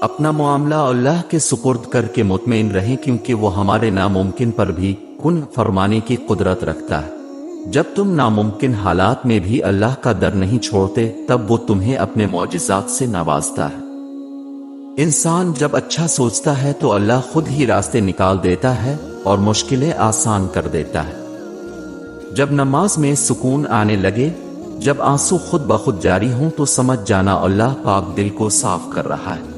اپنا معاملہ اللہ کے سپرد کر کے مطمئن رہیں، کیونکہ وہ ہمارے ناممکن پر بھی کن فرمانے کی قدرت رکھتا ہے۔ جب تم ناممکن حالات میں بھی اللہ کا در نہیں چھوڑتے، تب وہ تمہیں اپنے معجزات سے نوازتا ہے۔ انسان جب اچھا سوچتا ہے تو اللہ خود ہی راستے نکال دیتا ہے اور مشکلیں آسان کر دیتا ہے۔ جب نماز میں سکون آنے لگے، جب آنسو خود بخود جاری ہوں، تو سمجھ جانا اللہ پاک دل کو صاف کر رہا ہے۔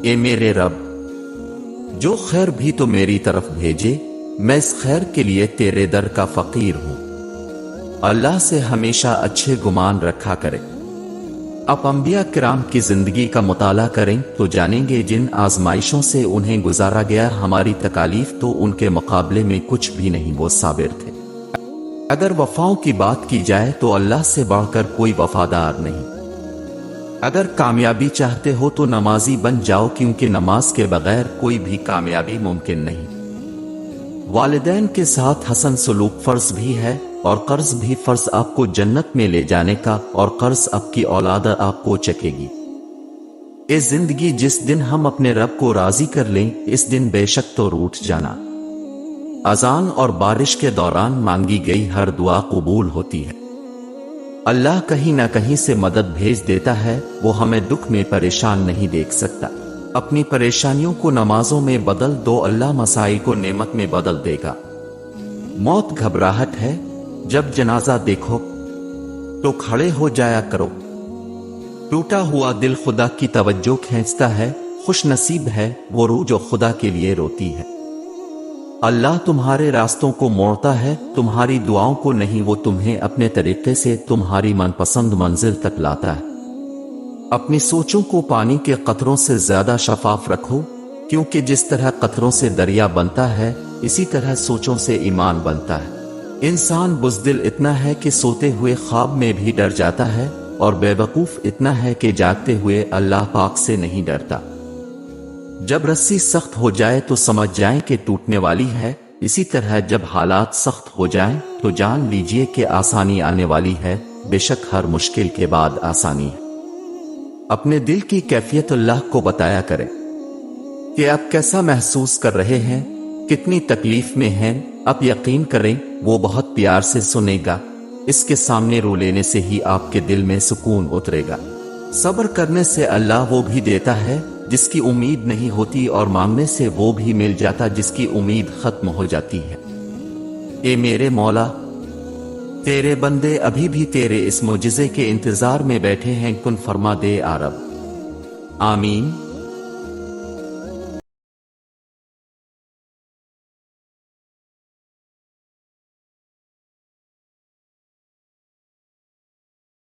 اے میرے رب، جو خیر بھی تو میری طرف بھیجے، میں اس خیر کے لیے تیرے در کا فقیر ہوں۔ اللہ سے ہمیشہ اچھے گمان رکھا کرے۔ اب انبیاء کرام کی زندگی کا مطالعہ کریں تو جانیں گے جن آزمائشوں سے انہیں گزارا گیا، ہماری تکالیف تو ان کے مقابلے میں کچھ بھی نہیں، وہ صابر تھے۔ اگر وفاؤں کی بات کی جائے تو اللہ سے بڑھ کر کوئی وفادار نہیں۔ اگر کامیابی چاہتے ہو تو نمازی بن جاؤ، کیونکہ نماز کے بغیر کوئی بھی کامیابی ممکن نہیں۔ والدین کے ساتھ حسن سلوک فرض بھی ہے، اور قرض بھی فرض، آپ کو جنت میں لے جانے کا، اور قرض آپ کی اولاد آپ کو چکے گی۔ اس زندگی جس دن ہم اپنے رب کو راضی کر لیں، اس دن بے شک تو روٹھ جانا۔ اذان اور بارش کے دوران مانگی گئی ہر دعا قبول ہوتی ہے۔ اللہ کہیں نہ کہیں سے مدد بھیج دیتا ہے، وہ ہمیں دکھ میں پریشان نہیں دیکھ سکتا۔ اپنی پریشانیوں کو نمازوں میں بدل دو، اللہ مسائل کو نعمت میں بدل دے گا۔ موت گھبراہٹ ہے، جب جنازہ دیکھو تو کھڑے ہو جایا کرو۔ ٹوٹا ہوا دل خدا کی توجہ کھینچتا ہے، خوش نصیب ہے وہ روح جو خدا کے لیے روتی ہے۔ اللہ تمہارے راستوں کو موڑتا ہے، تمہاری دعاؤں کو نہیں، وہ تمہیں اپنے طریقے سے تمہاری من پسند منزل تک لاتا ہے۔ اپنی سوچوں کو پانی کے قطروں سے زیادہ شفاف رکھو، کیونکہ جس طرح قطروں سے دریا بنتا ہے، اسی طرح سوچوں سے ایمان بنتا ہے۔ انسان بزدل اتنا ہے کہ سوتے ہوئے خواب میں بھی ڈر جاتا ہے، اور بے وقوف اتنا ہے کہ جاگتے ہوئے اللہ پاک سے نہیں ڈرتا۔ جب رسی سخت ہو جائے تو سمجھ جائیں کہ ٹوٹنے والی ہے، اسی طرح جب حالات سخت ہو جائیں تو جان لیجئے کہ آسانی آنے والی ہے۔ بے شک ہر مشکل کے بعد آسانی ہے۔ اپنے دل کی کیفیت اللہ کو بتایا کریں کہ آپ کیسا محسوس کر رہے ہیں، کتنی تکلیف میں ہیں۔ آپ یقین کریں وہ بہت پیار سے سنے گا، اس کے سامنے رو لینے سے ہی آپ کے دل میں سکون اترے گا۔ صبر کرنے سے اللہ وہ بھی دیتا ہے جس کی امید نہیں ہوتی، اور مانگنے سے وہ بھی مل جاتا جس کی امید ختم ہو جاتی ہے۔ اے میرے مولا، تیرے بندے ابھی بھی تیرے اس معجزے کے انتظار میں بیٹھے ہیں، کن فرما دے آ رب۔ آمین۔